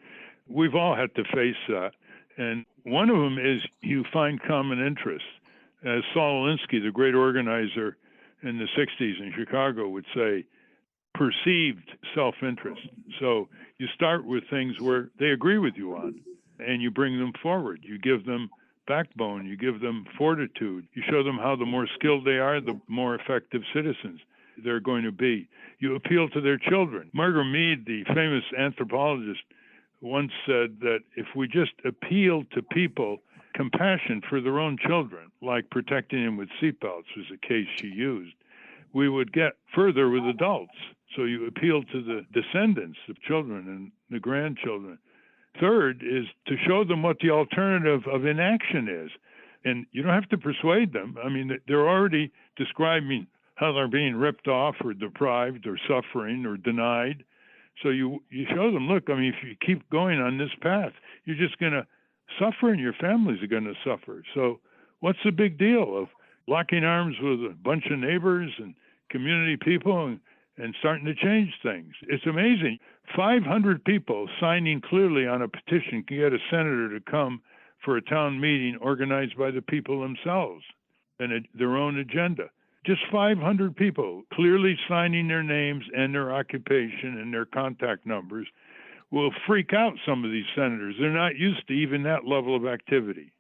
We've all had to face that. And one of them is you find common interests. As Saul Alinsky, the great organizer in the 60s in Chicago, would say, perceived self-interest. So you start with things where they agree with you on, and you bring them forward. You give them backbone. You give them fortitude. You show them how the more skilled they are, the more effective citizens they're going to be. You appeal to their children. Margaret Mead, the famous anthropologist, once said that if we just appeal to people compassion for their own children, like protecting them with seatbelts was a case she used, we would get further with adults. So you appeal to the descendants of children and the grandchildren. Third is to show them what the alternative of inaction is. And you don't have to persuade them. I mean, they're already describing how they're being ripped off or deprived or suffering or denied. So you show them, look, I mean, if you keep going on this path, you're just going to suffer and your families are going to suffer. So what's the big deal of locking arms with a bunch of neighbors and community people and starting to change things? It's amazing. 500 people signing clearly on a petition can get a senator to come for a town meeting organized by the people themselves and their own agenda. Just 500 people clearly signing their names and their occupation and their contact numbers will freak out some of these senators. They're not used to even that level of activity.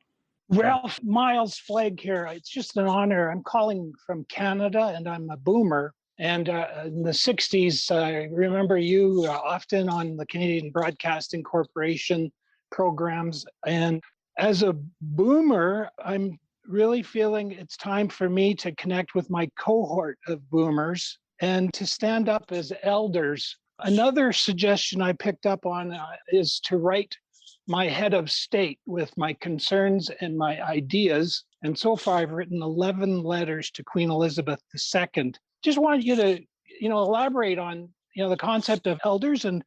Ralph, Miles Flagg here. It's just an honor. I'm calling from Canada and I'm a boomer. And in the 60s, I remember you often on the Canadian Broadcasting Corporation programs. And as a boomer, I'm really feeling it's time for me to connect with my cohort of boomers and to stand up as elders. Another suggestion I picked up on is to write my head of state with my concerns and my ideas. And so far, I've written 11 letters to Queen Elizabeth II. Just want you to, elaborate on, the concept of elders. And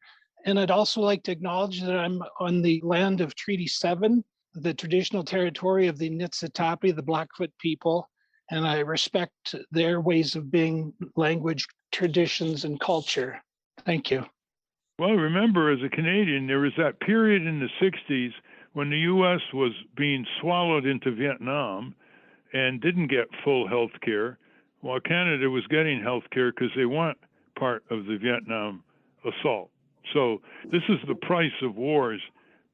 I'd also like to acknowledge that I'm on the land of Treaty 7, the traditional territory of the Niitsitapi, the Blackfoot people, and I respect their ways of being, language, traditions, and culture. Thank you. Well, remember, as a Canadian, there was that period in the 60s when the U.S. was being swallowed into Vietnam and didn't get full health care, while Canada was getting health care because they weren't part of the Vietnam assault. So this is the price of wars.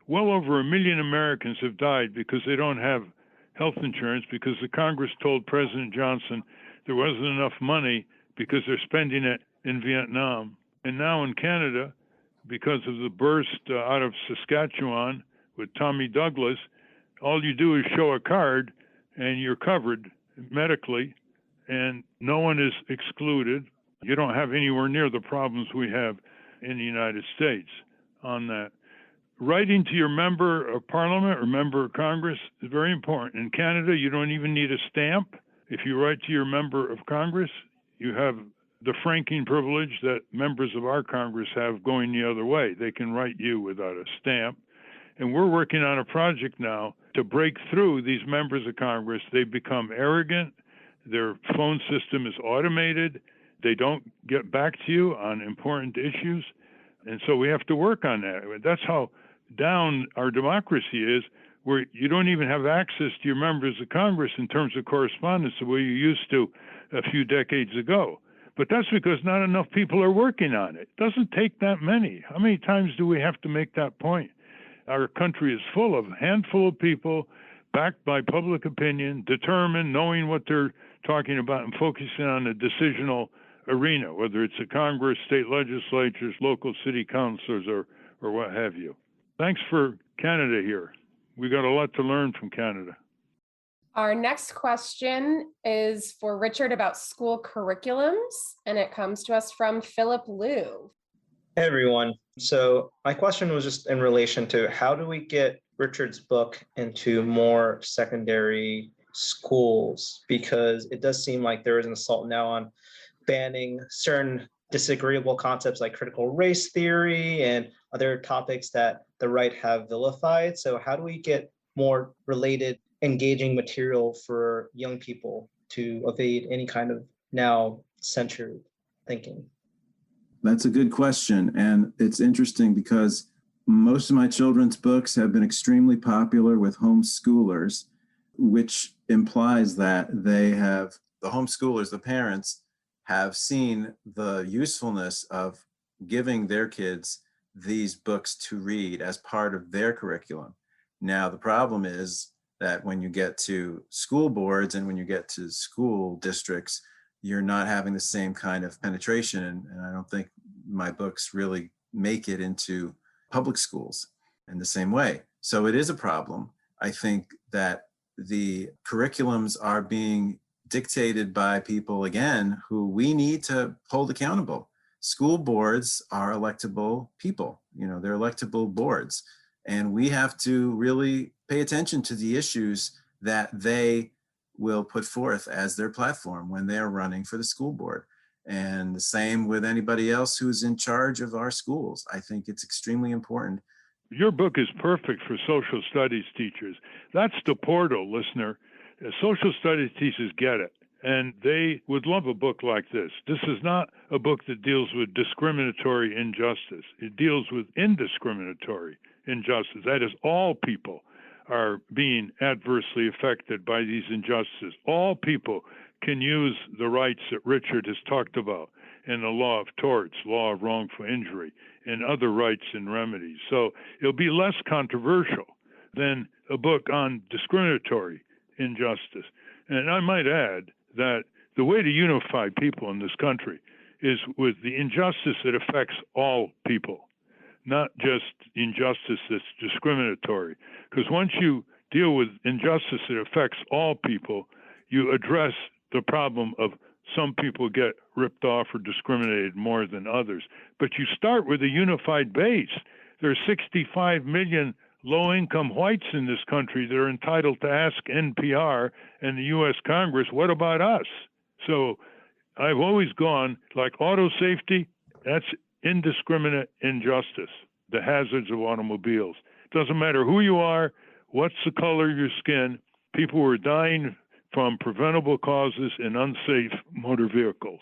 Well over 1 million Americans have died because they don't have health insurance because the Congress told President Johnson there wasn't enough money because they're spending it in Vietnam. And now in Canada, because of the burst out of Saskatchewan with Tommy Douglas, all you do is show a card and you're covered medically and no one is excluded. You don't have anywhere near the problems we have in the United States on that. Writing to your member of parliament or member of Congress is very important. In Canada, you don't even need a stamp. If you write to your member of Congress, you have the franking privilege that members of our Congress have going the other way. They can write you without a stamp. And we're working on a project now to break through these members of Congress. They've become arrogant. Their phone system is automated. They don't get back to you on important issues. And so we have to work on that. That's how down our democracy is, where you don't even have access to your members of Congress in terms of correspondence the way you used to a few decades ago. But that's because not enough people are working on it. It doesn't take that many. How many times do we have to make that point? Our country is full of a handful of people backed by public opinion, determined, knowing what they're talking about and focusing on the decisional arena, whether it's a Congress, state legislatures, local city councilors, or what have you. Thanks for Canada here. We got a lot to learn from Canada. Our next question is for Richard about school curriculums, and it comes to us from Philip Liu. Hey, everyone. So my question was just in relation to how do we get Richard's book into more secondary schools? Because it does seem like there is an assault now on banning certain disagreeable concepts like critical race theory and other topics that the right have vilified. So how do we get more related, engaging material for young people to evade any kind of now censored thinking? That's a good question. And it's interesting because most of my children's books have been extremely popular with homeschoolers, which implies that the homeschoolers, the parents, have seen the usefulness of giving their kids these books to read as part of their curriculum. Now, the problem is that when you get to school boards and when you get to school districts, you're not having the same kind of penetration. And I don't think my books really make it into public schools in the same way. So it is a problem. I think that the curriculums are being dictated by people, again, who we need to hold accountable. School boards are electable people, they're electable boards. And we have to really pay attention to the issues that they will put forth as their platform when they're running for the school board. And the same with anybody else who's in charge of our schools. I think it's extremely important. Your book is perfect for social studies teachers. That's the portal, listener. Social studies teachers get it, and they would love a book like this. This is not a book that deals with discriminatory injustice. It deals with indiscriminatory injustice. That is, all people are being adversely affected by these injustices. All people can use the rights that Richard has talked about in the law of torts, law of wrongful injury, and other rights and remedies. So it'll be less controversial than a book on discriminatory injustice. And I might add that the way to unify people in this country is with the injustice that affects all people, not just injustice that's discriminatory. Because once you deal with injustice that affects all people, you address the problem of some people get ripped off or discriminated more than others. But you start with a unified base. There are 65 million low-income whites in this country that are entitled to ask NPR and the U.S. Congress, what about us? So I've always gone, like auto safety, that's indiscriminate injustice, the hazards of automobiles. It doesn't matter who you are, what's the color of your skin, people were dying from preventable causes in unsafe motor vehicles.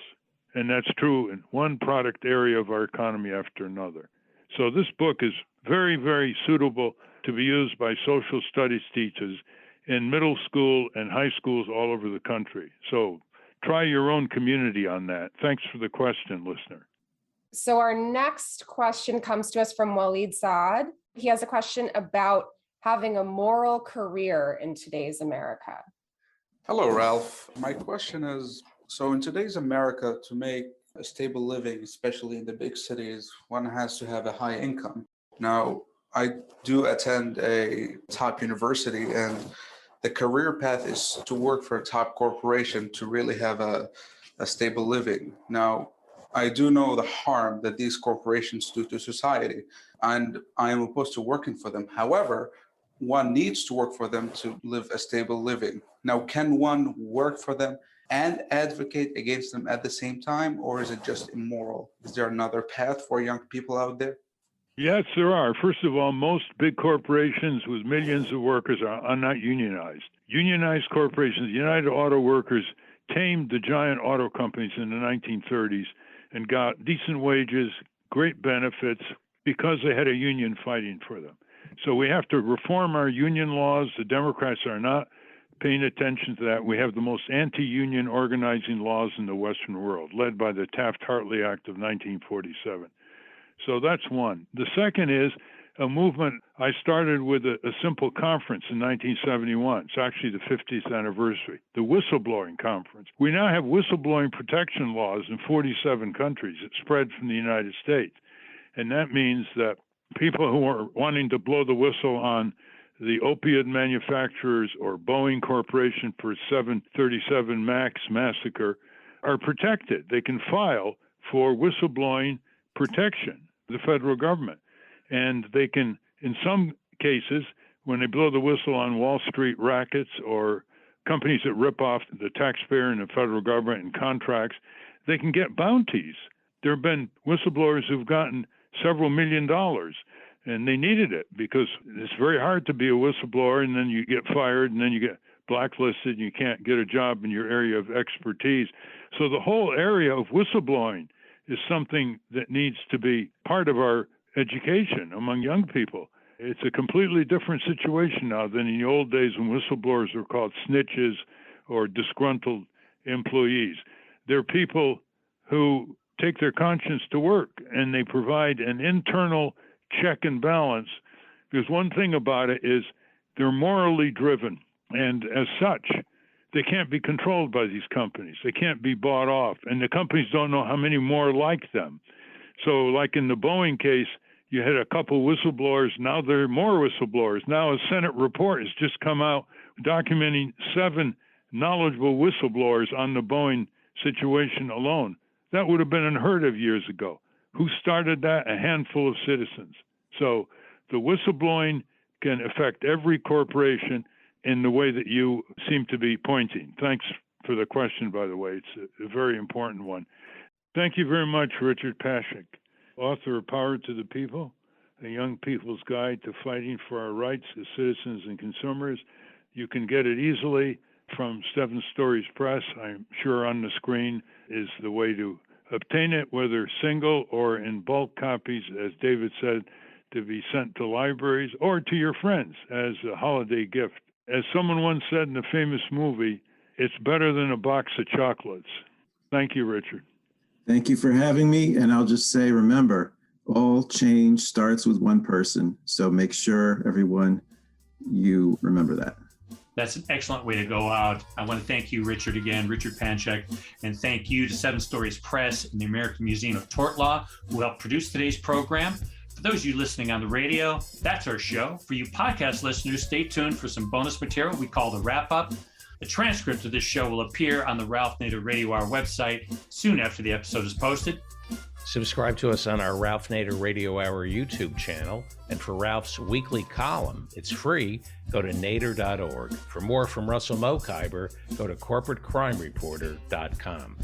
And that's true in one product area of our economy after another. So this book is very, very suitable to be used by social studies teachers in middle school and high schools all over the country. So try your own community on that. Thanks for the question, listener. So our next question comes to us from Waleed Saad. He has a question about having a moral career in today's America. Hello, Ralph. My question is, so in today's America, to make a stable living, especially in the big cities, one has to have a high income. Now, I do attend a top university, and the career path is to work for a top corporation to really have a stable living. Now, I do know the harm that these corporations do to society, and I am opposed to working for them. However, one needs to work for them to live a stable living. Now, can one work for them and advocate against them at the same time, or is it just immoral? Is there another path for young people out there? Yes, there are. First of all, most big corporations with millions of workers are not unionized. Unionized corporations, United Auto Workers, tamed the giant auto companies in the 1930s and got decent wages, great benefits, because they had a union fighting for them. So we have to reform our union laws. The Democrats are not paying attention to that. We have the most anti-union organizing laws in the Western world, led by the Taft-Hartley Act of 1947. So that's one. The second is a movement I started with a simple conference in 1971. It's actually the 50th anniversary, the Whistleblowing Conference. We now have whistleblowing protection laws in 47 countries. It spread from the United States. And that means that people who are wanting to blow the whistle on the opiate manufacturers or Boeing Corporation for 737 MAX massacre are protected. They can file for whistleblowing protection, the federal government. And they can, in some cases, when they blow the whistle on Wall Street rackets or companies that rip off the taxpayer and the federal government in contracts, they can get bounties. There have been whistleblowers who've gotten several $1 million, and they needed it because it's very hard to be a whistleblower, and then you get fired, and then you get blacklisted, and you can't get a job in your area of expertise. So the whole area of whistleblowing is something that needs to be part of our education among young people. It's a completely different situation now than in the old days when whistleblowers were called snitches or disgruntled employees. They're people who take their conscience to work, and they provide an internal check and balance, because one thing about it is they're morally driven. And as such, they can't be controlled by these companies. They can't be bought off. And the companies don't know how many more like them. So like in the Boeing case, you had a couple whistleblowers. Now there are more whistleblowers. Now a Senate report has just come out documenting 7 knowledgeable whistleblowers on the Boeing situation alone. That would have been unheard of years ago. Who started that? A handful of citizens. So the whistleblowing can affect every corporation in the way that you seem to be pointing. Thanks for the question, by the way. It's a very important one. Thank you very much, Richard Panchyk, author of Power to the People, A Young People's Guide to Fighting for Our Rights as Citizens and Consumers. You can get it easily from 7 Stories Press. I'm sure on the screen is the way to obtain it, whether single or in bulk copies, as David said, to be sent to libraries or to your friends as a holiday gift. As someone once said in a famous movie, it's better than a box of chocolates. Thank you, Richard. Thank you for having me. And I'll just say, remember, all change starts with one person. So make sure, everyone, you remember that. That's an excellent way to go out. I want to thank you, Richard, again, Richard Panchyk, and thank you to 7 Stories Press and the American Museum of Tort Law, who helped produce today's program. For those of you listening on the radio, that's our show. For you podcast listeners, stay tuned for some bonus material we call the wrap-up. A transcript of this show will appear on the Ralph Nader Radio Hour website soon after the episode is posted. Subscribe to us on our Ralph Nader Radio Hour YouTube channel. And for Ralph's weekly column, it's free. Go to nader.org. For more from Russell Mokhiber, go to corporatecrimereporter.com.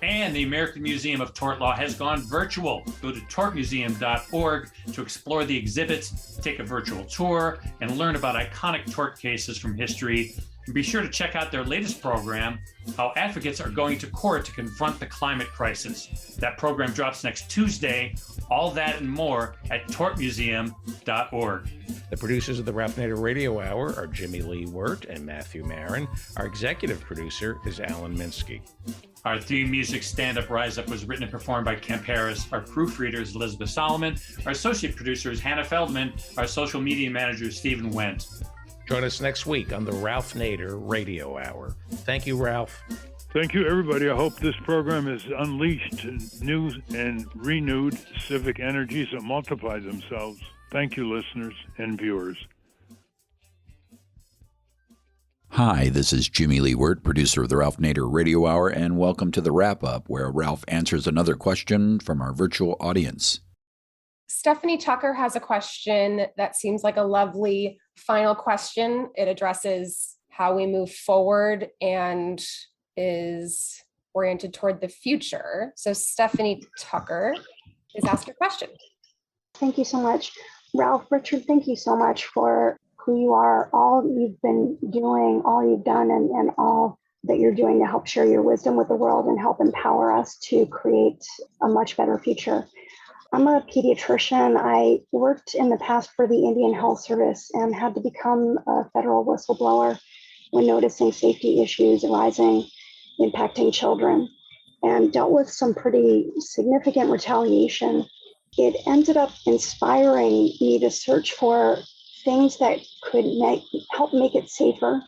And the American Museum of Tort Law has gone virtual. Go to tortmuseum.org to explore the exhibits, take a virtual tour, and learn about iconic tort cases from history. And be sure to check out their latest program, How Advocates Are Going to Court to Confront the Climate Crisis. That program drops next Tuesday. All that and more at tortmuseum.org. The producers of the Ralph Nader Radio Hour are Jimmy Lee Wirt and Matthew Marin. Our executive producer is Alan Minsky. Our theme music, Stand Up, Rise Up, was written and performed by Kemp Harris. Our proofreader is Elizabeth Solomon. Our associate producer is Hannah Feldman. Our social media manager is Stephen Wendt. Join us next week on the Ralph Nader Radio Hour. Thank you, Ralph. Thank you, everybody. I hope this program has unleashed new and renewed civic energies that multiply themselves. Thank you, listeners and viewers. Hi, this is Jimmy Lee Wirt, producer of the Ralph Nader Radio Hour, and welcome to the wrap-up, where Ralph answers another question from our virtual audience. Stephanie Tucker has a question that seems like a lovely final question. It addresses how we move forward and is oriented toward the future. So Stephanie Tucker is asked a question. Thank you so much. Ralph, Richard, thank you so much for who you are, all you've been doing, all you've done, and all that you're doing to help share your wisdom with the world and help empower us to create a much better future. I'm a pediatrician. I worked in the past for the Indian Health Service and had to become a federal whistleblower when noticing safety issues arising, impacting children, and dealt with some pretty significant retaliation. It ended up inspiring me to search for things that could help make it safer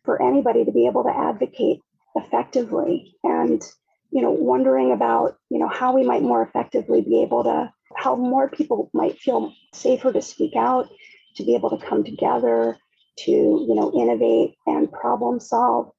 for anybody to be able to advocate effectively, and wondering about how we might more effectively be able to, how more people might feel safer to speak out, to be able to come together, to innovate and problem solve,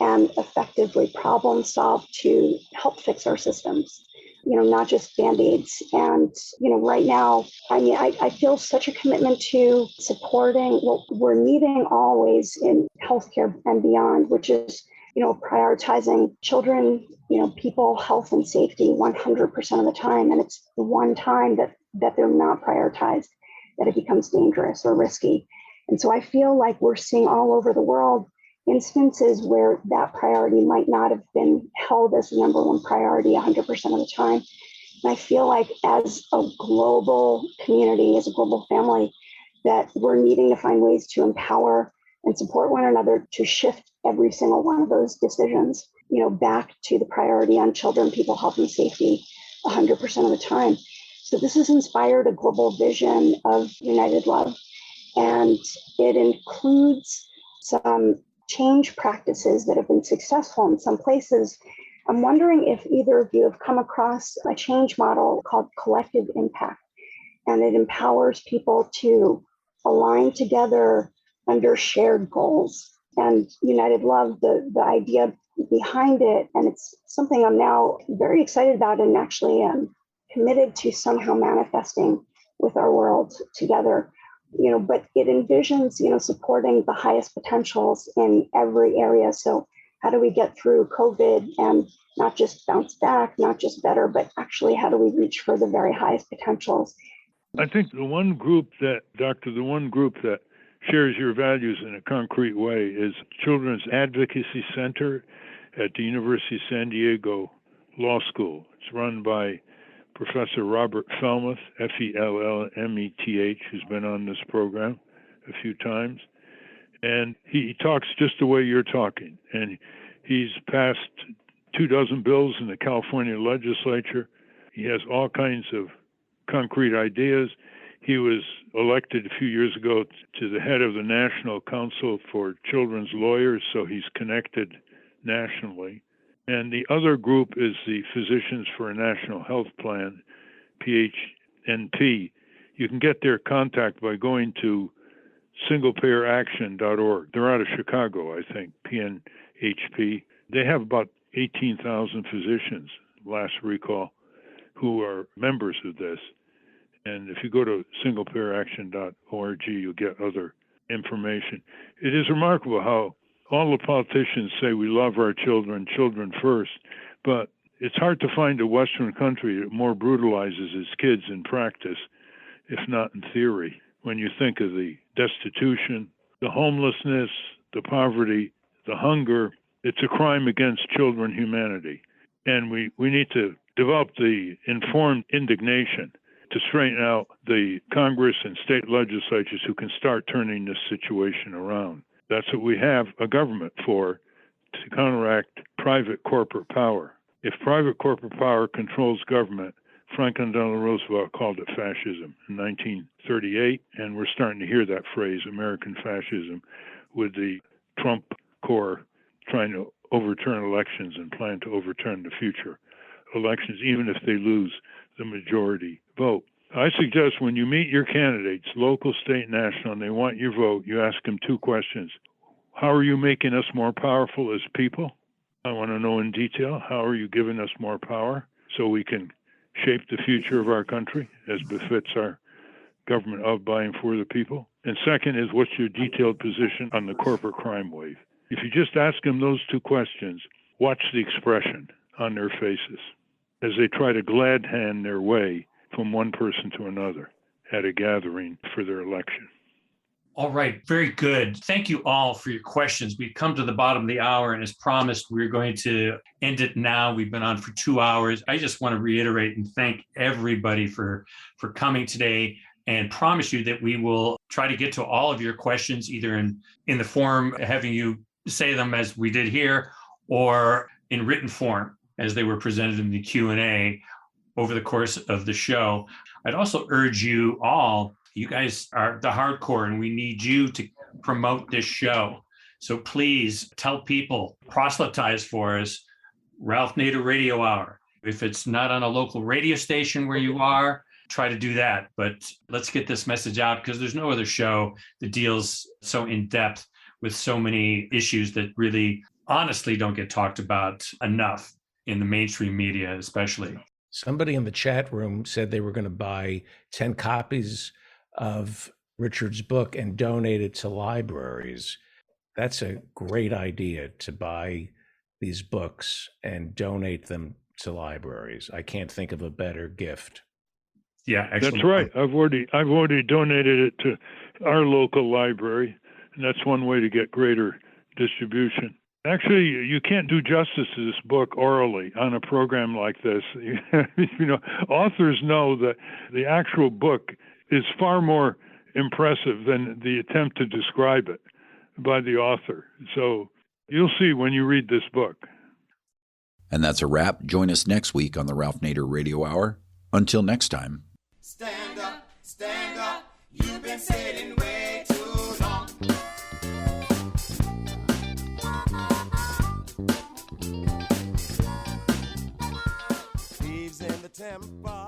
and effectively problem solve to help fix our systems. Not just Band-Aids. And, right now, I feel such a commitment to supporting what we're needing always in healthcare and beyond, which is, prioritizing children, people, health and safety 100% of the time. And it's the one time that they're not prioritized that it becomes dangerous or risky. And so I feel like we're seeing all over the world instances where that priority might not have been held as the number one priority 100% of the time. And I feel like as a global community, as a global family, that we're needing to find ways to empower and support one another to shift every single one of those decisions, back to the priority on children, people, health, and safety 100% of the time. So this has inspired a global vision of united love. And it includes some change practices that have been successful in some places. I'm wondering if either of you have come across a change model called collective impact, and it empowers people to align together under shared goals. And United Love, the idea behind it, and it's something I'm now very excited about and actually am committed to somehow manifesting with our world together. But it envisions, supporting the highest potentials in every area. So how do we get through COVID and not just bounce back, not just better, but actually how do we reach for the very highest potentials? I think the one group that shares your values in a concrete way is Children's Advocacy Center at the University of San Diego Law School. It's run by Professor Robert Fellmuth, Fellmeth, who's been on this program a few times. And he talks just the way you're talking. And he's passed 24 bills in the California legislature. He has all kinds of concrete ideas. He was elected a few years ago to the head of the National Council for Children's Lawyers, so he's connected nationally. And the other group is the Physicians for a National Health Plan, PHNP. You can get their contact by going to singlepayeraction.org. They're out of Chicago, I think, PNHP. They have about 18,000 physicians, last recall, who are members of this. And if you go to singlepayeraction.org, you'll get other information. It is remarkable how all the politicians say we love our children, children first, but it's hard to find a Western country that more brutalizes its kids in practice, if not in theory. When you think of the destitution, the homelessness, the poverty, the hunger, it's a crime against children humanity. And we need to develop the informed indignation to straighten out the Congress and state legislatures who can start turning this situation around. That's what we have a government for, to counteract private corporate power. If private corporate power controls government, Franklin Delano Roosevelt called it fascism in 1938, and we're starting to hear that phrase, American fascism, with the Trump core trying to overturn elections and plan to overturn the future elections, even if they lose the majority vote. I suggest when you meet your candidates, local, state, national, and they want your vote, you ask them two questions. How are you making us more powerful as people? I want to know in detail, how are you giving us more power so we can shape the future of our country as befits our government of, by, and for the people? And second is, what's your detailed position on the corporate crime wave? If you just ask them those two questions, watch the expression on their faces as they try to glad hand their way from one person to another at a gathering for their election. All right, very good. Thank you all for your questions. We've come to the bottom of the hour, and as promised, we're going to end it now. We've been on for 2 hours. I just want to reiterate and thank everybody for coming today, and promise you that we will try to get to all of your questions, either in the form, having you say them as we did here, or in written form as they were presented in the Q&A over the course of the show. I'd also urge you all, you guys are the hardcore, and we need you to promote this show. So please tell people, proselytize for us, Ralph Nader Radio Hour. If it's not on a local radio station where you are, try to do that. But let's get this message out, because there's no other show that deals so in depth with so many issues that really honestly don't get talked about enough in the mainstream media, especially. Somebody in the chat room said they were going to buy 10 copies of Richard's book and donate it to libraries. That's a great idea, to buy these books and donate them to libraries. I can't think of a better gift. Yeah, excellent. That's right. I've already donated it to our local library, and that's one way to get greater distribution. Actually, you can't do justice to this book orally on a program like this. Authors know that the actual book is far more impressive than the attempt to describe it by the author. So you'll see when you read this book. And that's a wrap. Join us next week on the Ralph Nader Radio Hour. Until next time. Stand up, you've been sitting way too long. temper.